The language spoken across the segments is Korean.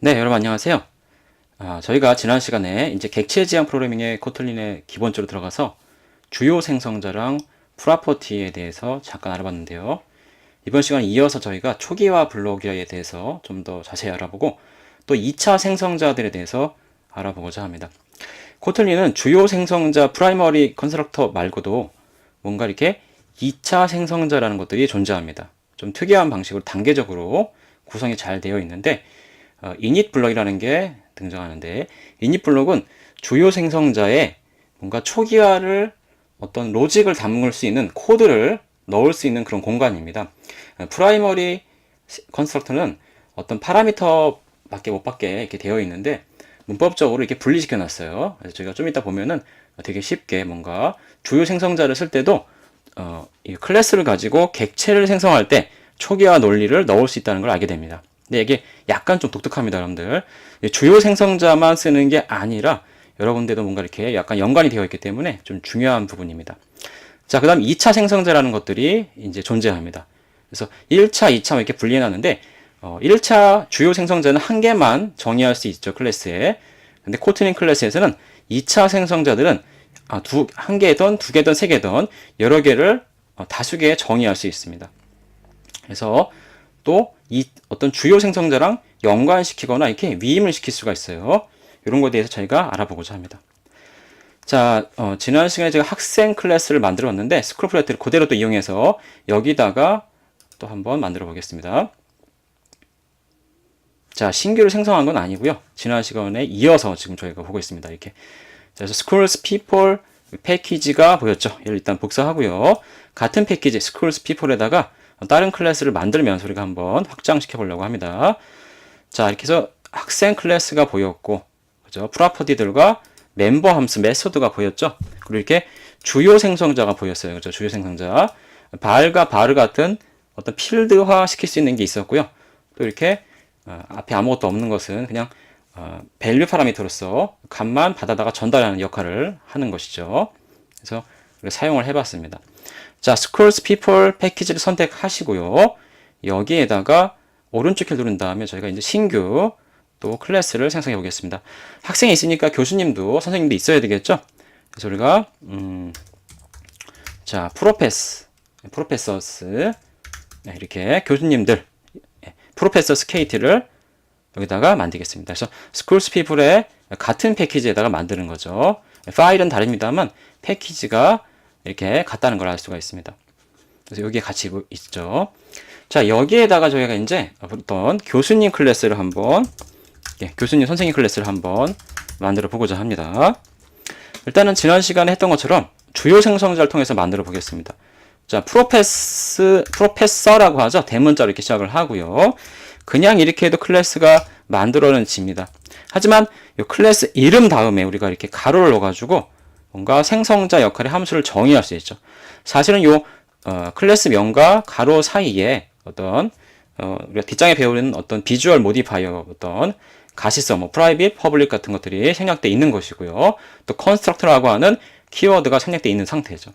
네, 여러분 안녕하세요. 저희가 지난 시간에 이제 객체 지향 프로그래밍의 코틀린에 기본적으로 들어가서 주요 생성자랑 프로퍼티에 대해서 잠깐 알아봤는데요. 이번 시간에 이어서 저희가 초기화 블록에 대해서 좀 더 자세히 알아보고 또 2차 생성자들에 대해서 알아보고자 합니다. 코틀린은 주요 생성자 프라이머리 컨스트럭터 말고도 뭔가 이렇게 2차 생성자라는 것들이 존재합니다. 좀 특이한 방식으로 단계적으로 구성이 잘 되어 있는데 이닛 블럭이라는 게 등장하는데 이닛 블럭은 주요 생성자에 뭔가 초기화를 어떤 로직을 담을 수 있는 코드를 넣을 수 있는 그런 공간입니다. 프라이머리 컨스트럭터는 어떤 파라미터밖에 못 받게 이렇게 되어 있는데 문법적으로 이렇게 분리시켜 놨어요. 그래서 저희가 좀 이따 보면은 되게 쉽게 뭔가 주요 생성자를 쓸 때도 이 클래스를 가지고 객체를 생성할 때 초기화 논리를 넣을 수 있다는 걸 알게 됩니다. 근데 이게 약간 좀 독특합니다, 여러분들. 주요 생성자만 쓰는 게 아니라 여러분들도 뭔가 이렇게 약간 연관이 되어 있기 때문에 좀 중요한 부분입니다. 자, 그 다음 2차 생성자라는 것들이 이제 존재합니다. 그래서 1차, 2차 이렇게 분리해 놨는데 1차 주요 생성자는 한 개만 정의할 수 있죠, 클래스에. 근데 코틀린 클래스에서는 2차 생성자들은 한 개든 두 개든 세 개든 여러 개를 다수개 정의할 수 있습니다. 그래서 또 이 어떤 주요 생성자랑 연관시키거나 이렇게 위임을 시킬 수가 있어요. 이런 거에 대해서 저희가 알아보고자 합니다. 자, 지난 시간에 제가 학생 클래스를 만들어 봤는데 스크롤 플랫을 그대로 또 이용해서 여기다가 또 한번 만들어 보겠습니다. 자, 신규를 생성한 건 아니고요. 지난 시간에 이어서 지금 저희가 보고 있습니다. 이렇게. 자, 그래서 schools people 패키지가 보였죠. 얘를 일단 복사하고요. 같은 패키지 schools people에다가 다른 클래스를 만들면서 우리가 한번 확장시켜 보려고 합니다. 자, 이렇게 해서 학생 클래스가 보였고, 그죠? 프로퍼티들과 멤버 함수 메소드가 보였죠. 그리고 이렇게 주요 생성자가 보였어요. 그죠? 주요 생성자. 발과 바르 같은 어떤 필드화 시킬 수 있는 게 있었고요. 또 이렇게 앞에 아무것도 없는 것은 그냥 밸류 파라미터로서 값만 받아다가 전달하는 역할을 하는 것이죠. 그래서 사용을 해봤습니다. 자, scrolls people 패키지를 선택하시고요. 여기에다가 오른쪽 키 누른 다음에 저희가 이제 신규 또 클래스를 생성해 보겠습니다. 학생이 있으니까 교수님도 선생님도 있어야 되겠죠? 그래서 우리가 자, 프로페서스 이렇게 교수님들 프로페서스 KT를 여기다가 만들겠습니다. 그래서 schools people의 같은 패키지에다가 만드는 거죠. 파일은 다릅니다만 패키지가 이렇게 같다는 걸 알 수가 있습니다. 그래서 여기에 같이 있죠. 자, 여기에다가 저희가 이제 어떤 교수님 클래스를 한번, 교수님 선생님 클래스를 한번 만들어 보고자 합니다. 일단은 지난 시간에 했던 것처럼 주요 생성자를 통해서 만들어 보겠습니다. 자, 프로페서라고 하죠. 대문자로 이렇게 시작을 하고요. 그냥 이렇게 해도 클래스가 만들어집니다. 하지만 이 클래스 이름 다음에 우리가 이렇게 가로를 넣어가지고 뭔가 생성자 역할의 함수를 정의할 수 있죠. 사실은 요 클래스 명과 가로 사이에 어떤 우리가 뒷장에 배우는 어떤 비주얼 모디파이어 어떤 가시성, 뭐 프라이빗, 퍼블릭 같은 것들이 생략되어 있는 것이고요. 또 컨스트럭터라고 하는 키워드가 생략되어 있는 상태죠.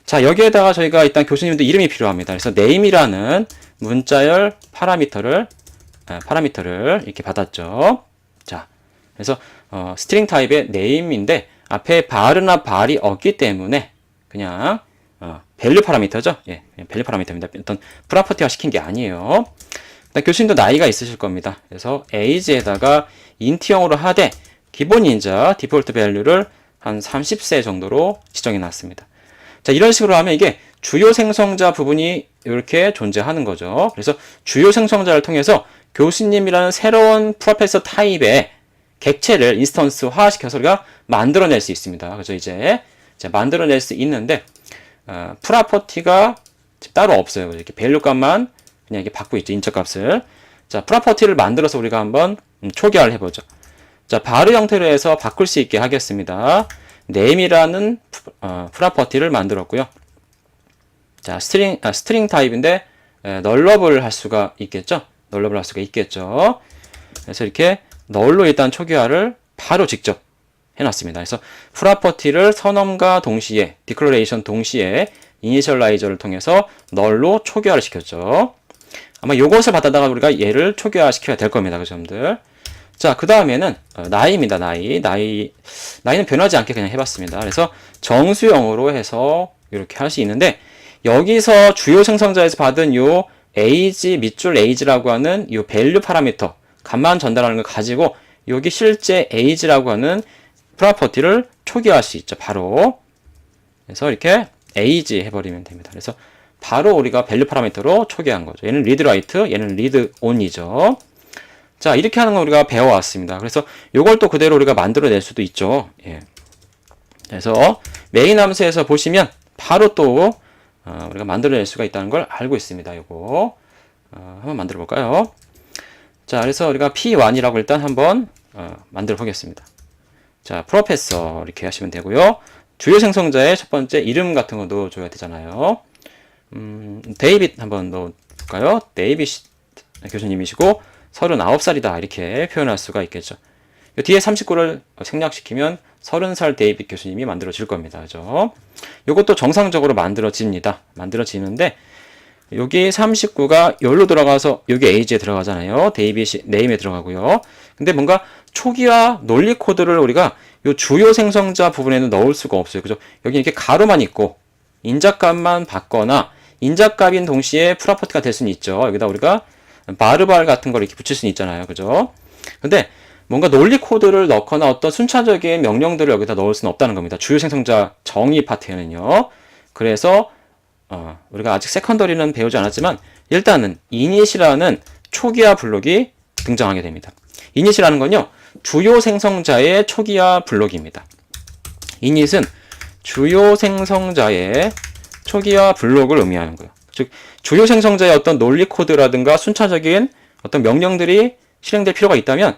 자, 여기에다가 저희가 일단 교수님도 이름이 필요합니다. 그래서 name이라는 문자열 파라미터를 이렇게 받았죠. 자, 그래서 스트링 타입의 name인데 앞에 발이나 발이 없기 때문에 그냥 밸류 파라미터죠. 예, 밸류 파라미터입니다. 어떤 프로퍼티화 시킨 게 아니에요. 교수님도 나이가 있으실 겁니다. 그래서 age에다가 인트형으로 하되 기본 인자 디폴트 밸류를 한 30세 정도로 지정해 놨습니다. 자, 이런 식으로 하면 이게 주요 생성자 부분이 이렇게 존재하는 거죠. 그래서 주요 생성자를 통해서 교수님이라는 새로운 프로페서 타입의 객체를 인스턴스화 시켜서 우리가 만들어낼 수 있습니다. 그래서 이제 만들어낼 수 있는데 프로퍼티가 따로 없어요. 이렇게 밸류 값만 그냥 이렇게 받고 있죠. 인적 값을. 자, 프로퍼티를 만들어서 우리가 한번 초기화를 해보죠. 자, 바르 형태로 해서 바꿀 수 있게 하겠습니다. name이라는 프로퍼티를 만들었고요. 자, 스트링 타입인데 널러블 할 수가 있겠죠. 널러블 할 수가 있겠죠. 그래서 이렇게 널로 일단 초기화를 바로 직접 해놨습니다. 그래서 프로퍼티를 선언과 동시에 디클러레이션 동시에 이니셜라이저를 통해서 널로 초기화를 시켰죠. 아마 요것을 받아다가 우리가 얘를 초기화 시켜야 될 겁니다. 그 점들. 자, 그 다음에는 나이입니다. 나이는 변하지 않게 그냥 해봤습니다. 그래서 정수영으로 해서 이렇게 할 수 있는데, 여기서 주요 생성자에서 받은 요 age, 밑줄 age라고 하는 요 밸류 파라미터, 값만 전달하는 걸 가지고 여기 실제 age라고 하는 프로퍼티를 초기화할 수 있죠. 바로. 그래서 이렇게 age 해버리면 됩니다. 그래서 바로 우리가 밸류 파라미터로 초기화한 거죠. 얘는 read write, 얘는 read only죠. 자, 이렇게 하는 거 우리가 배워왔습니다. 그래서 이걸 또 그대로 우리가 만들어낼 수도 있죠. 예. 그래서 메인 함수에서 보시면 바로 또 우리가 만들어낼 수가 있다는 걸 알고 있습니다. 이거 한번 만들어 볼까요? 자, 그래서 우리가 P1이라고 일단 한번 만들어 보겠습니다. 자, 프로페서 이렇게 하시면 되고요. 주요 생성자의 첫 번째 이름 같은 거 넣어줘야 되잖아요. 데이빗 한번 넣어볼까요? 데이빗 교수님이시고 39살이다 이렇게 표현할 수가 있겠죠. 뒤에 39를 생략시키면 30살 데이빗 교수님이 만들어질 겁니다. 그죠? 이것도 정상적으로 만들어지는데 여기 39가 여기로 들어가서 여기 age에 들어가잖아요. 데이빗이 네임에 들어가고요. 근데 뭔가 초기화 논리 코드를 우리가 요 주요 생성자 부분에는 넣을 수가 없어요. 그죠? 여기 이렇게 가로만 있고 인자값만 받거나 인자값인 동시에 프로퍼티가 될 수는 있죠. 여기다 우리가 바르발 같은 걸 이렇게 붙일 수는 있잖아요. 그죠? 근데 뭔가 논리 코드를 넣거나 어떤 순차적인 명령들을 여기다 넣을 수는 없다는 겁니다. 주요 생성자 정의 파트에는요. 그래서 우리가 아직 세컨더리는 배우지 않았지만 일단은 init이라는 초기화 블록이 등장하게 됩니다. init이라는 건요. 주요 생성자의 초기화 블록입니다. init은 주요 생성자의 초기화 블록을 의미하는 거예요. 즉 주요 생성자의 어떤 논리 코드라든가 순차적인 어떤 명령들이 실행될 필요가 있다면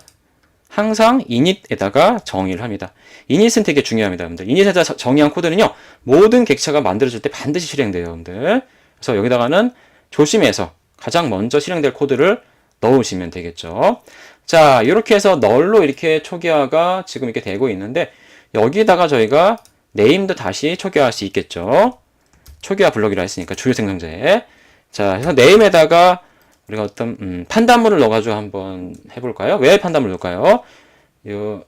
항상 init에다가 정의를 합니다. init은 되게 중요합니다, 여러분들. init에다 정의한 코드는요, 모든 객체가 만들어질 때 반드시 실행돼요, 여러분들. 그래서 여기다가는 조심해서 가장 먼저 실행될 코드를 넣으시면 되겠죠. 자, 이렇게 해서 널로 이렇게 초기화가 지금 이렇게 되고 있는데, 여기다가 저희가 네임도 다시 초기화할 수 있겠죠. 초기화 블록이라 했으니까 주요 생성자에. 자, 그래서 네임에다가 우리가 어떤 판단물을 넣어가지고 한번 해볼까요? 왜 판단물을 넣을까요? 요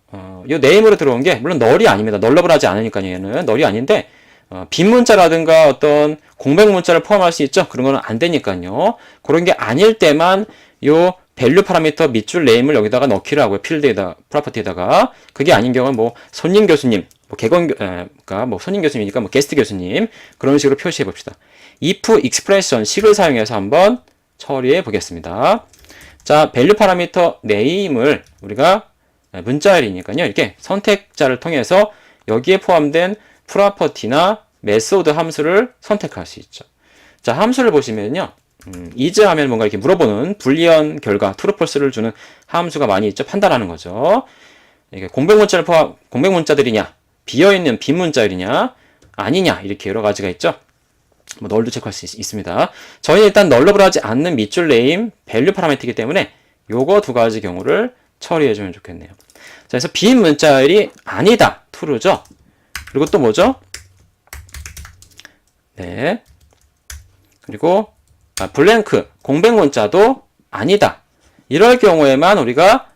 네임으로 들어온 게 물론 널이 아닙니다. 널러블하지 않으니까요. 얘는 널이 아닌데 빈 문자라든가 어떤 공백 문자를 포함할 수 있죠. 그런 거는 안 되니까요. 그런 게 아닐 때만 요 밸류 파라미터 밑줄 네임을 여기다가 넣기를 하고요. 필드에다 프로퍼티에다가. 그게 아닌 경우는 뭐 손님 교수님, 뭐 그러니까 뭐 손님 교수님이니까 뭐 게스트 교수님 그런 식으로 표시해 봅시다. if expression 식을 사용해서 한번 처리해 보겠습니다. 자, 밸류 파라미터 네임을 우리가 문자열이니까요. 이렇게 선택자를 통해서 여기에 포함된 프로퍼티나 메소드 함수를 선택할 수 있죠. 자, 함수를 보시면요. is 하면 뭔가 이렇게 물어보는 불리언 결과, true, false를 주는 함수가 많이 있죠. 판단하는 거죠. 이게 공백 문자들이냐, 비어있는 빈 문자열이냐, 아니냐, 이렇게 여러 가지가 있죠. 뭐 널도 체크할 수 있습니다. 저희는 일단 널러블하지 않는 밑줄 네임 밸류 파라미터이기 때문에 요거 두 가지 경우를 처리해 주면 좋겠네요. 자, 그래서 빈 문자열이 아니다. true죠. 그리고 또 뭐죠? 네. 그리고 블랭크 공백 문자도 아니다. 이럴 경우에만 우리가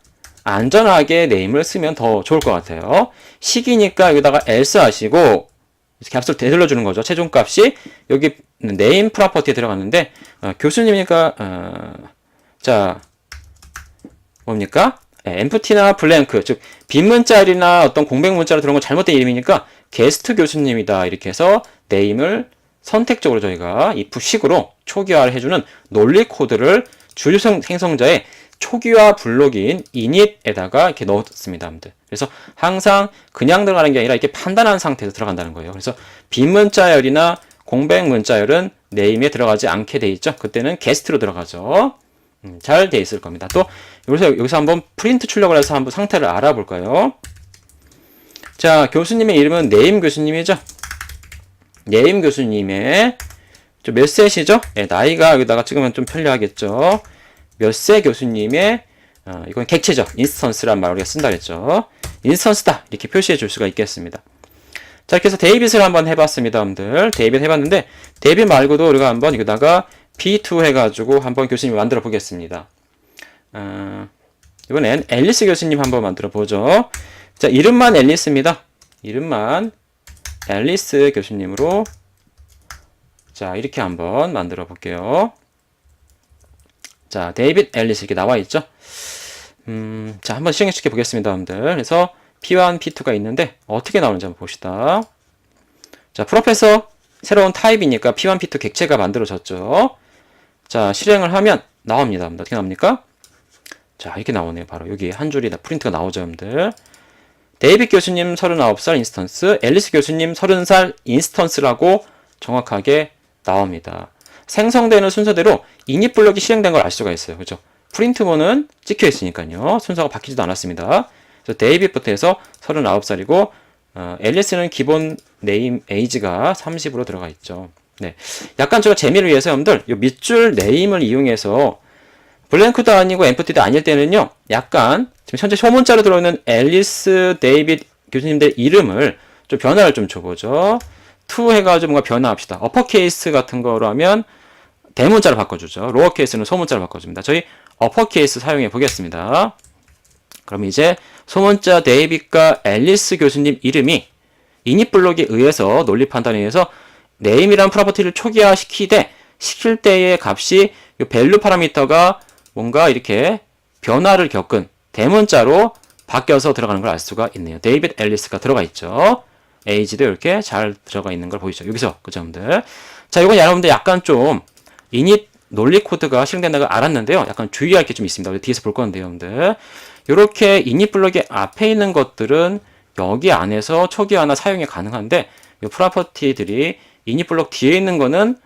안전하게 네임을 쓰면 더 좋을 것 같아요. 식이니까 여기다가 else 하시고 값을 되돌려 주는 거죠. 최종 값이 여기 네임 프로퍼티에 들어갔는데 교수님이니까 자 뭡니까? empty나 blank 즉 빈 문자열이나 어떤 공백 문자로 들어온 건 잘못된 이름이니까 게스트 교수님이다. 이렇게 해서 네임을 선택적으로 저희가 if 식으로 초기화를 해주는 논리 코드를 주요 생성자의 초기화 블록인 init에다가 이렇게 넣었습니다. 그래서 항상 그냥 들어가는 게 아니라 이렇게 판단한 상태에서 들어간다는 거예요. 그래서 빈 문자열이나 공백 문자열은 네임에 들어가지 않게 돼 있죠. 그때는 게스트로 들어가죠. 잘 돼 있을 겁니다. 또 여기서 한번 프린트 출력을 해서 한번 상태를 알아볼까요? 자, 교수님의 이름은 네임 교수님이죠. 네임 교수님의 몇 세시죠? 네, 나이가 여기다가 찍으면 좀 편리하겠죠. 몇 세 교수님의 이건 객체죠. 인스턴스란 말을 우리가 쓴다 그랬죠. 인스턴스다 이렇게 표시해 줄 수가 있겠습니다. 자, 이렇게 해서 데이빗을 한번 해봤습니다, 여러분들. 데이빗 해봤는데 데이빗 말고도 우리가 한번 여기다가 B2 해가지고 한번 교수님 만들어 보겠습니다. 이번엔 앨리스 교수님 한번 만들어 보죠. 자, 이름만 앨리스입니다. 이름만 앨리스 교수님으로 자, 이렇게 한번 만들어 볼게요. 자, 데이빗 앨리스 이렇게 나와 있죠. 자, 한번 시행시켜 보겠습니다, 여러분들. 그래서 P1, P2가 있는데 어떻게 나오는지 한번 봅시다. 자, 프로페서 새로운 타입이니까 P1, P2 객체가 만들어졌죠. 자, 실행을 하면 나옵니다. 어떻게 나옵니까? 자, 이렇게 나오네요. 바로 여기 한 줄이 프린트가 나오죠, 여러분들. 데이빗 교수님 39살 인스턴스, 앨리스 교수님 30살 인스턴스라고 정확하게 나옵니다. 생성되는 순서대로 이닛 블럭이 실행된 걸 알 수가 있어요. 그죠? 프린트본은 찍혀 있으니까요. 순서가 바뀌지도 않았습니다. 그래서 데이빗부터 해서 39살이고, 앨리스는 기본 네임 에이지가 30으로 들어가 있죠. 네. 약간 제가 재미를 위해서 여러분들, 이 밑줄 네임을 이용해서 블랭크도 아니고 엠프티도 아닐 때는요, 약간 지금 현재 소문자로 들어오는 앨리스, 데이빗 교수님들 이름을 좀 변화를 좀 줘보죠. to 해가지고 뭔가 변화합시다. 어퍼케이스 같은 거로 하면 대문자로 바꿔주죠. 로어케이스는 소문자로 바꿔줍니다. 저희 어퍼케이스 사용해 보겠습니다. 그럼 이제 소문자 데이빗과 앨리스 교수님 이름이 이닛 블록에 의해서 논리 판단에 의해서 네임이란 프로퍼티를 초기화 시킬 때의 값이 이 밸류 파라미터가 뭔가 이렇게 변화를 겪은 대문자로 바뀌어서 들어가는 걸 알 수가 있네요. 데이빗 앨리스가 들어가 있죠. 에이지도 이렇게 잘 들어가 있는 걸 보이죠. 여기서 그죠, 여러분들. 자, 이건 여러분들 약간 좀 이닛 논리 코드가 실행된다고 알았는데요. 약간 주의할 게 좀 있습니다. 우리 뒤에서 볼 건데요, 여러분들. 이렇게 이닛 블록의 앞에 있는 것들은 여기 안에서 초기화나 사용이 가능한데 이 프로퍼티들이 이닛 블록 뒤에 있는 거는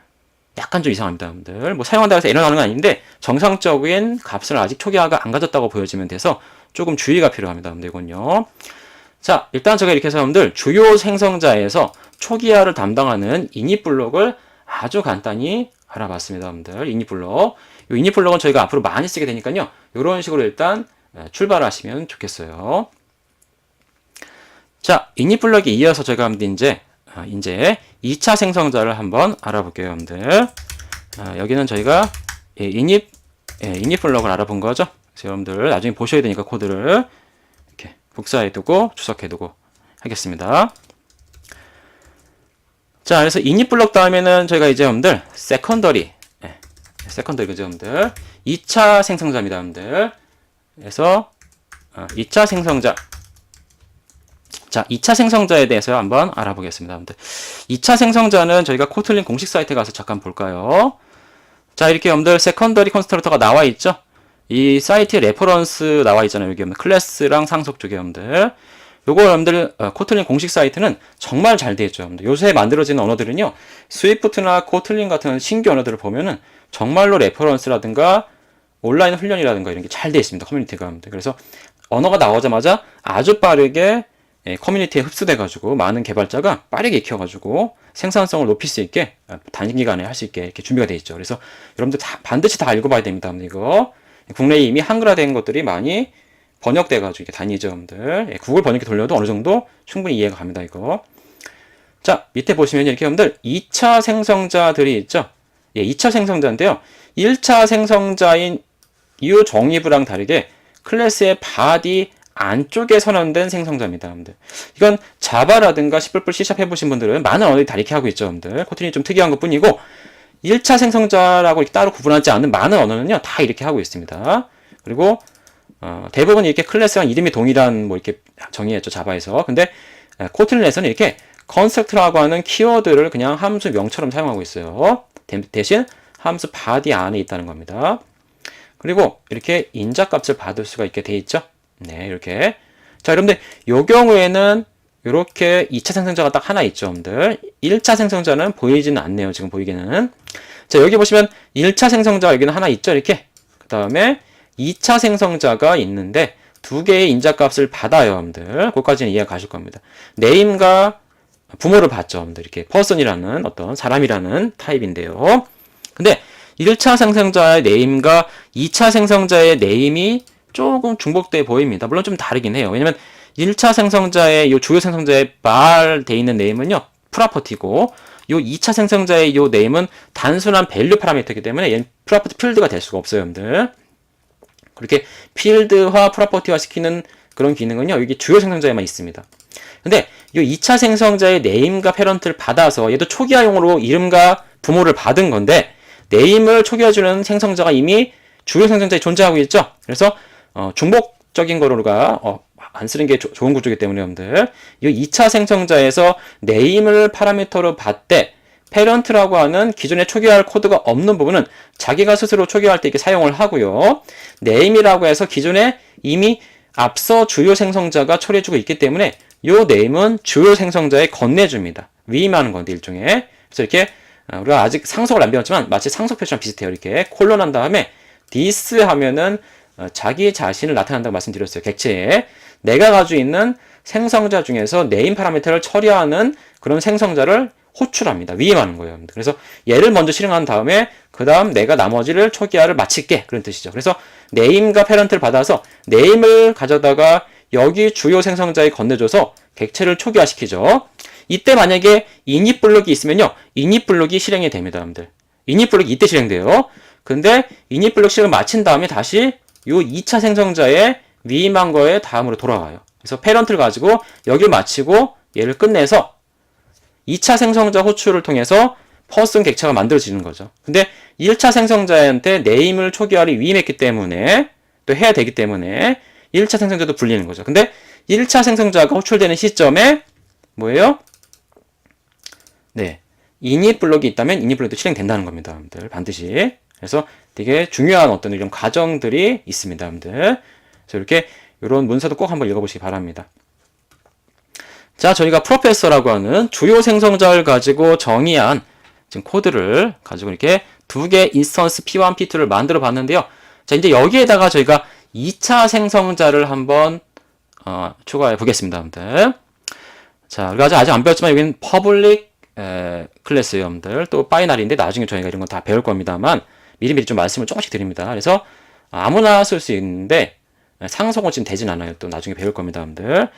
약간 좀 이상합니다, 여러분들. 뭐 사용한다고 해서 에러 나는 건 아닌데 정상적인 값을 아직 초기화가 안 가졌다고 보여지면 돼서 조금 주의가 필요합니다, 여러분들. 이건요. 자, 일단 제가 이렇게 해서 여러분들 주요 생성자에서 초기화를 담당하는 이닛 블록을 아주 간단히 알아봤습니다, 여러분들. 이닛 블록. 이 이닛 블록은 저희가 앞으로 많이 쓰게 되니까요. 이런 식으로 일단 출발하시면 좋겠어요. 자, 이닛 블록에 이어서 저희가 이제 2차 생성자를 한번 알아볼게요, 여러분들. 여기는 저희가 이닛 블록을 알아본 거죠. 그래서 여러분들 나중에 보셔야 되니까 코드를 이렇게 복사해두고 주석해두고 하겠습니다. 자, 그래서 이닛 블록 다음에는 저희가 이제 여러분들 세컨더리 그죠, 여러분들. 2차 생성자입니다, 여러분들. 그래서 2차 생성자. 자, 2차 생성자에 대해서 한번 알아보겠습니다, 여러분들. 2차 생성자는 저희가 코틀린 공식 사이트에 가서 잠깐 볼까요? 자, 이렇게 여러분들 세컨더리 컨스트럭터가 나와 있죠? 이 사이트에 레퍼런스 나와 있잖아요. 여기 클래스랑 상속 쪽에 여러분들. 요거 여러분들 코틀린 공식 사이트는 정말 잘 되어 있죠, 여러분들. 요새 만들어지는 언어들은요, 스위프트나 코틀린 같은 신규 언어들을 보면은 정말로 레퍼런스라든가 온라인 훈련이라든가 이런 게 잘 되어 있습니다, 커뮤니티가. 여러분들. 그래서 언어가 나오자마자 아주 빠르게 커뮤니티에 흡수돼가지고 많은 개발자가 빠르게 익혀가지고 생산성을 높일 수 있게 단기간에 할 수 있게 이렇게 준비가 되어 있죠. 그래서 여러분들 반드시 다 읽어봐야 됩니다, 이거. 국내에 이미 한글화된 것들이 많이 번역돼가지고 이게 다니죠, 여러분들. 구글 번역기 돌려도 어느 정도 충분히 이해가 갑니다, 이거. 자, 밑에 보시면 이렇게 여러분들 2차 생성자들이 있죠. 2차 생성자인데요. 1차 생성자인 이 정의부랑 다르게 클래스의 바디 안쪽에 선언된 생성자입니다, 여러분들. 이건 자바라든가 C++, C# 해보신 분들은 많은 언어들이 다 이렇게 하고 있죠, 여러분들. 코틀린이 좀 특이한 것 뿐이고 1차 생성자라고 이렇게 따로 구분하지 않는 많은 언어는요, 다 이렇게 하고 있습니다. 그리고 대부분 이렇게 클래스랑 이름이 동일한 뭐 이렇게 정의했죠, 자바에서. 근데 코틀린에서는 이렇게 컨스트럭트라고 하는 키워드를 그냥 함수명처럼 사용하고 있어요. 대신 함수 바디 안에 있다는 겁니다. 그리고 이렇게 인자값을 받을 수가 있게 돼 있죠. 네, 이렇게. 자, 여러분들, 요 경우에는 이렇게 2차 생성자가 딱 하나 있죠, 여러분들. 1차 생성자는 보이지는 않네요, 지금 보이기는. 자, 여기 보시면 1차 생성자가 여기는 하나 있죠, 이렇게. 그 다음에 2차 생성자가 있는데 두 개의 인자값을 받아요, 여러분들. 그것까지는 이해가 가실 겁니다. 네임과 부모를 받죠, 여러분들. 이렇게 person이라는 어떤 사람이라는 타입인데요. 근데 1차 생성자의 네임과 2차 생성자의 네임이 조금 중복돼 보입니다. 물론 좀 다르긴 해요. 왜냐면 1차 생성자의 요 주요 생성자의 돼 있는 네임은요, 프로퍼티고, 요 2차 생성자의 요 네임은 단순한 밸류 파라미터이기 때문에 얘는 프로퍼티 필드가 될 수가 없어요, 여러분들. 그렇게 필드화, 프로퍼티화 시키는 그런 기능은요, 여기 주요 생성자에만 있습니다. 근데 이 2차 생성자의 네임과 패런트를 받아서 얘도 초기화용으로 이름과 부모를 받은 건데 네임을 초기화해주는 생성자가 이미 주요 생성자에 존재하고 있죠. 그래서 중복적인 거로가 안 쓰는 게 좋은 구조이기 때문에 여러분들 이 2차 생성자에서 네임을 파라미터로 받되 패런트라고 하는 기존에 초기화할 코드가 없는 부분은 자기가 스스로 초기화할 때 이렇게 사용을 하고요. 네임이라고 해서 기존에 이미 앞서 주요 생성자가 처리해주고 있기 때문에 요 네임은 주요 생성자에 건네줍니다. 위임하는 건데 일종의. 그래서 이렇게 우리가 아직 상속을 안 배웠지만 마치 상속 표시랑 비슷해요. 이렇게 콜론한 다음에 this 하면은 자기 자신을 나타낸다고 말씀드렸어요. 객체에 내가 가지고 있는 생성자 중에서 네임 파라미터를 처리하는 그런 생성자를 호출합니다. 위임하는 거예요. 그래서 얘를 먼저 실행한 다음에 그 다음 내가 나머지를 초기화를 마칠게 그런 뜻이죠. 그래서 네임과 패런트를 받아서 네임을 가져다가 여기 주요 생성자에 건네줘서 객체를 초기화시키죠. 이때 만약에 init 블록이 있으면요. init 블록이 실행이 됩니다. 여러분들. init 블록이 이때 실행돼요. 근데 init 블록 실행을 마친 다음에 다시 요 2차 생성자에 위임한 거에 다음으로 돌아와요. 그래서 패런트를 가지고 여기를 마치고 얘를 끝내서 2차 생성자 호출을 통해서 퍼슨 객체가 만들어지는 거죠. 근데 1차 생성자한테 네임을 초기화를 위임했기 때문에 또 해야 되기 때문에 1차 생성자도 불리는 거죠. 근데 1차 생성자가 호출되는 시점에 뭐예요? 네, init 블록이 있다면 init 블록도 실행된다는 겁니다. 여러분들 반드시. 그래서 되게 중요한 어떤 이런 과정들이 있습니다. 여러분들. 그래서 이렇게 이런 문서도 꼭 한번 읽어보시기 바랍니다. 자, 저희가 프로페서라고 하는 주요 생성자를 가지고 정의한 지금 코드를 가지고 이렇게 두 개 인스턴스 P1, P2를 만들어 봤는데요. 자, 이제 여기에다가 저희가 2차 생성자를 한번 추가해 보겠습니다. 여러분들. 자, 우리가 아직 안 배웠지만 여기는 퍼블릭 클래스예요. 여러분들. 또 바이너리인데 나중에 저희가 이런 거 다 배울 겁니다만 미리미리 좀 말씀을 조금씩 드립니다. 그래서 아무나 쓸 수 있는데 상속은 지금 되진 않아요. 또 나중에 배울 겁니다. 여러분들.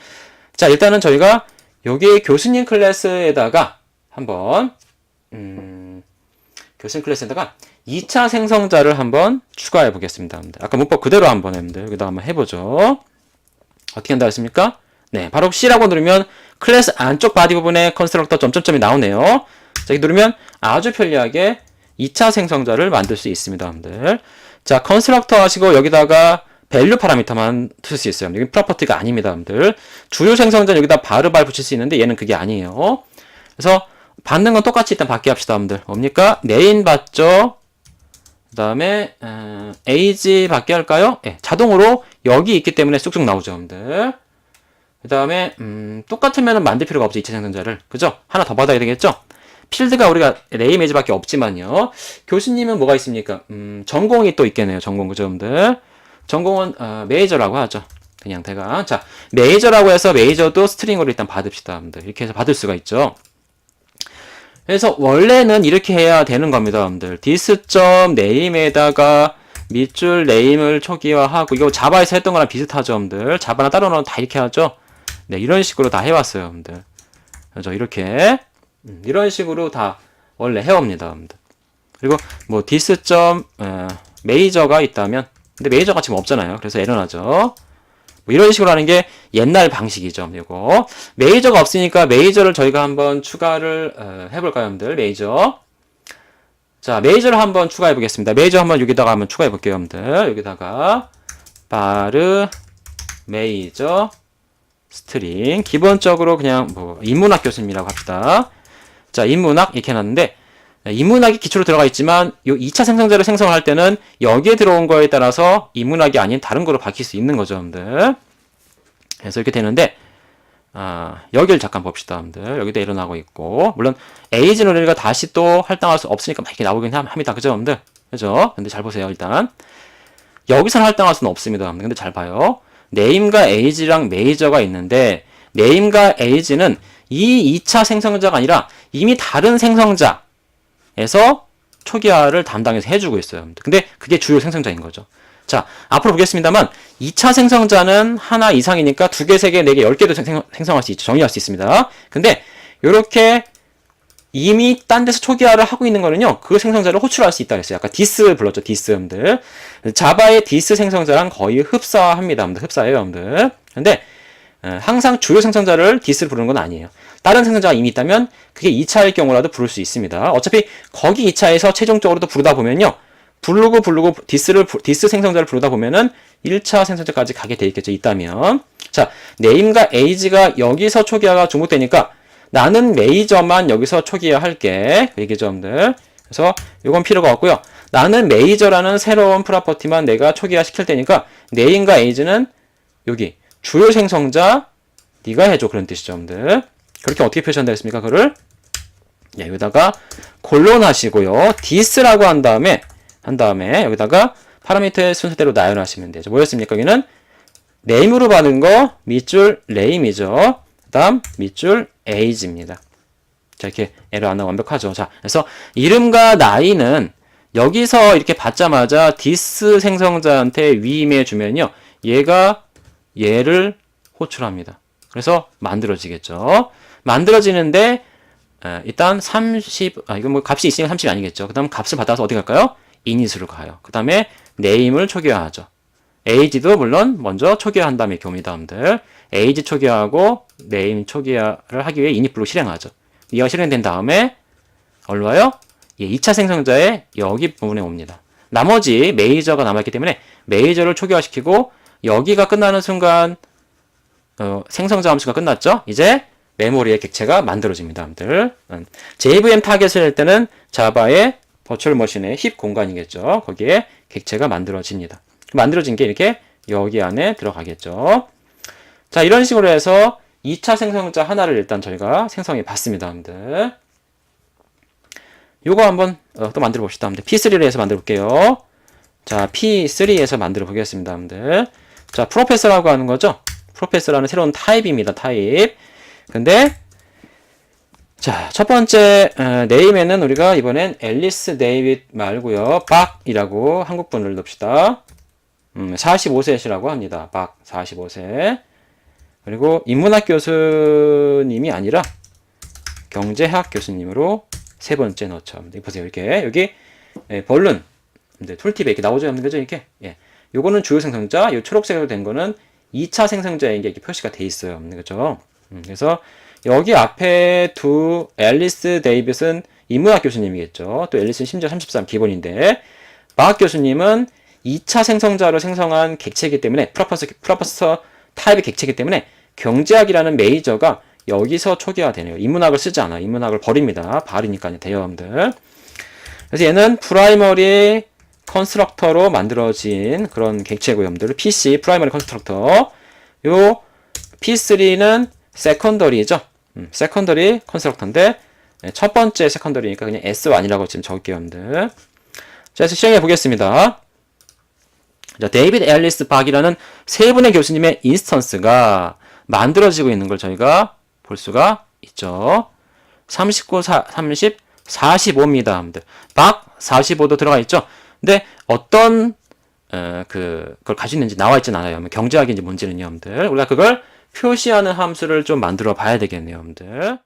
자, 일단은 저희가 여기 교수님 클래스에다가 한번 교수님 클래스에다가 2차 생성자를 한번 추가해 보겠습니다. 아까 문법 그대로 한번 여러분들 여기다 한번 해보죠. 어떻게 한다 했습니까? 네, 바로 C라고 누르면 클래스 안쪽 바디 부분에 컨스트럭터 점점점이 나오네요. 자, 여기 누르면 아주 편리하게 2차 생성자를 만들 수 있습니다. 여러분들. 자, 컨스트럭터 하시고 여기다가 밸류 파라미터만 쓸 수 있어요. 여기 프로퍼티가 아닙니다. 여러분들. 주요 생성자는 여기다 바르발 붙일 수 있는데 얘는 그게 아니에요. 그래서 받는 건 똑같이 일단 받게 합시다. 여러분들. 뭡니까? 네임 받죠. 그 다음에 age 받게 할까요? 네, 자동으로 여기 있기 때문에 쑥쑥 나오죠. 여러분들. 그 다음에 똑같으면 만들 필요가 없죠. 2차 생성자를. 그죠? 하나 더 받아야 되겠죠? 필드가 우리가 네임 에이지밖에 없지만요. 교수님은 뭐가 있습니까? 전공이 또 있겠네요. 전공. 그죠? 여러분들. 전공은 메이저라고 하죠. 그냥 대강. 자, 메이저라고 해서 메이저도 스트링으로 일단 받읍시다. 여러분들. 이렇게 해서 받을 수가 있죠. 그래서 원래는 이렇게 해야 되는 겁니다. 여러분들. this.name에다가 밑줄 네임을 초기화하고 이거 자바에서 했던 거랑 비슷하죠. 여러분들. 자바나 다른 언어는 다 이렇게 하죠. 네, 이런 식으로 다 해왔어요. 여러분들. 그죠? 이렇게 이런 식으로 다 원래 해옵니다. 여러분들. 그리고 뭐 this.major가 있다면 근데 메이저가 지금 없잖아요. 그래서 에러나죠. 뭐 이런 식으로 하는 게 옛날 방식이죠. 이거 메이저가 없으니까 메이저를 저희가 한번 추가를 해볼까요, 여러분들? 메이저. 자, 메이저를 한번 추가해 보겠습니다. 메이저 한번 여기다가 한번 추가해 볼게요, 여러분들. 여기다가 바르 메이저 스트링. 기본적으로 그냥 뭐 인문학 교수님이라고 합시다. 자, 인문학 이렇게 해놨는데. 인문학이 기초로 들어가 있지만 이 2차 생성자를 생성할 때는 여기에 들어온 거에 따라서 인문학이 아닌 다른 거로 바뀔 수 있는 거죠, 여러분들. 그래서 이렇게 되는데 여기를 잠깐 봅시다, 여러분들. 여기도 일어나고 있고 물론 에이지는 우리가 다시 또 할당할 수 없으니까 막 이렇게 나오긴 합니다, 그죠, 여러분들? 그죠? 근데 잘 보세요, 일단 여기서는 할당할 수는 없습니다, 여러분들. 근데 잘 봐요. 네임과 에이지랑 메이저가 있는데 네임과 에이지는 이 2차 생성자가 아니라 이미 다른 생성자 에서 초기화를 담당해서 해주고 있어요. 근데 그게 주요 생성자인 거죠. 자, 앞으로 보겠습니다만 2차 생성자는 하나 이상이니까 2개, 3개, 4개, 10개도 생성할 수 있죠. 정의할 수 있습니다. 근데 이렇게 이미 딴 데서 초기화를 하고 있는 거는요, 그 생성자를 호출할 수 있다 그랬어요. 아까 디스 불렀죠, 디스 여러분들. 자바의 디스 생성자랑 거의 흡사합니다, 여러분들. 흡사해요, 여러분들. 근데 항상 주요 생성자를 디스를 부르는 건 아니에요. 다른 생성자가 이미 있다면 그게 2차일 경우라도 부를 수 있습니다. 어차피 거기 2차에서 최종적으로도 부르다 보면요, 부르고 디스 생성자를 부르다 보면은 1차 생성자까지 가게 돼 있겠죠, 있다면. 자, 네임과 에이지가 여기서 초기화가 중복되니까 나는 메이저만 여기서 초기화 할게. 그 얘기죠, 여러분들. 그래서 이건 필요가 없고요. 나는 메이저라는 새로운 프로퍼티만 내가 초기화 시킬 테니까 네임과 에이지는 여기 주요 생성자 네가 해줘, 그런 뜻이죠, 여러분들. 그렇게 어떻게 표시한다 했습니까? 그를 여기다가 콜론 하시고요. 디스라고 한 다음에 여기다가 파라미터의 순서대로 나열하시면 되죠. 뭐였습니까? 여기는 네임으로 받은 거 밑줄 네임이죠. 그 다음 밑줄 에이지입니다. 자, 이렇게 에러 안 나오고 완벽하죠. 자, 그래서 이름과 나이는 여기서 이렇게 받자마자 디스 생성자한테 위임해 주면요, 얘가 얘를 호출합니다. 그래서 만들어지겠죠. 만들어지는데 일단 30, 이건 뭐 값이 있으니까 30이 아니겠죠. 그 다음 값을 받아서 어디 갈까요? 이닛으로 가요. 그 다음에 네임을 초기화하죠. 에이지도 물론 먼저 초기화한 다음에 옵니다, 여러분들. 에이지 초기화하고 네임 초기화를 하기 위해 이닛블록 실행하죠. 이가 실행된 다음에 어디로 와요? 2차 생성자의 여기 부분에 옵니다. 나머지 메이저가 남아있기 때문에 메이저를 초기화시키고 여기가 끝나는 순간 생성자 함수가 끝났죠? 이제 메모리의 객체가 만들어집니다, 여러분들. JVM 타겟을 할 때는 자바의 버추얼 머신의 힙 공간이겠죠. 거기에 객체가 만들어집니다. 만들어진 게 이렇게 여기 안에 들어가겠죠. 자, 이런 식으로 해서 2차 생성자 하나를 일단 저희가 생성해 봤습니다, 여러분들. 요거 한번 또 만들어 봅시다, 여러분들. P3를 해서 만들어 볼게요. 자, P3에서 만들어 보겠습니다, 여러분들. 자, 프로페서라고 하는 거죠. 프로페서라는 새로운 타입입니다, 타입. 근데 자, 첫 번째 네임에는 우리가 이번엔 앨리스 데이빗 말고요, 박이라고 한국분을 넣읍시다. 45세시라고 합니다. 박 45세. 그리고 인문학 교수님이 아니라 경제학 교수님으로 세 번째 넣죠. 보세요. 이렇게 여기 벌룬 툴팁에 이렇게 나오죠, 그죠? 이렇게. 예. 요거는 주요 생성자, 요 초록색으로 된 거는 2차 생성자인 게 이렇게 표시가 돼 있어요. 그죠? 그래서 여기 앞에 두 앨리스 데이빗은 인문학 교수님이겠죠. 또 앨리스는 심지어 33 기본인데, 박 교수님은 2차 생성자로 생성한 객체이기 때문에 프로퍼서 타입의 객체이기 때문에 경제학이라는 메이저가 여기서 초기화되네요. 인문학을 쓰지 않아요. 인문학을 버립니다. 발이니까요, 대여러분들. 그래서 얘는 프라이머리 컨스트럭터로 만들어진 그런 객체고요, 여러분들. PC 프라이머리 컨스트럭터. 요 P3는 세컨더리죠. 세컨더리 컨스트럭터인데 첫 번째 세컨더리니까 그냥 S1이라고 지금 적을게요, 여러분들. 자, 그래서 시행해 보겠습니다. 자, 데이빗 앨리스 박이라는 세 분의 교수님의 인스턴스가 만들어지고 있는 걸 저희가 볼 수가 있죠. 45입니다, 여러분들. 박 45도 들어가 있죠. 근데 어떤 그걸 가지고 있는지 나와 있진 않아요. 경제학인지 뭔지는요, 여러분들. 우리가 그걸 표시하는 함수를 좀 만들어 봐야 되겠네요, 여러분들.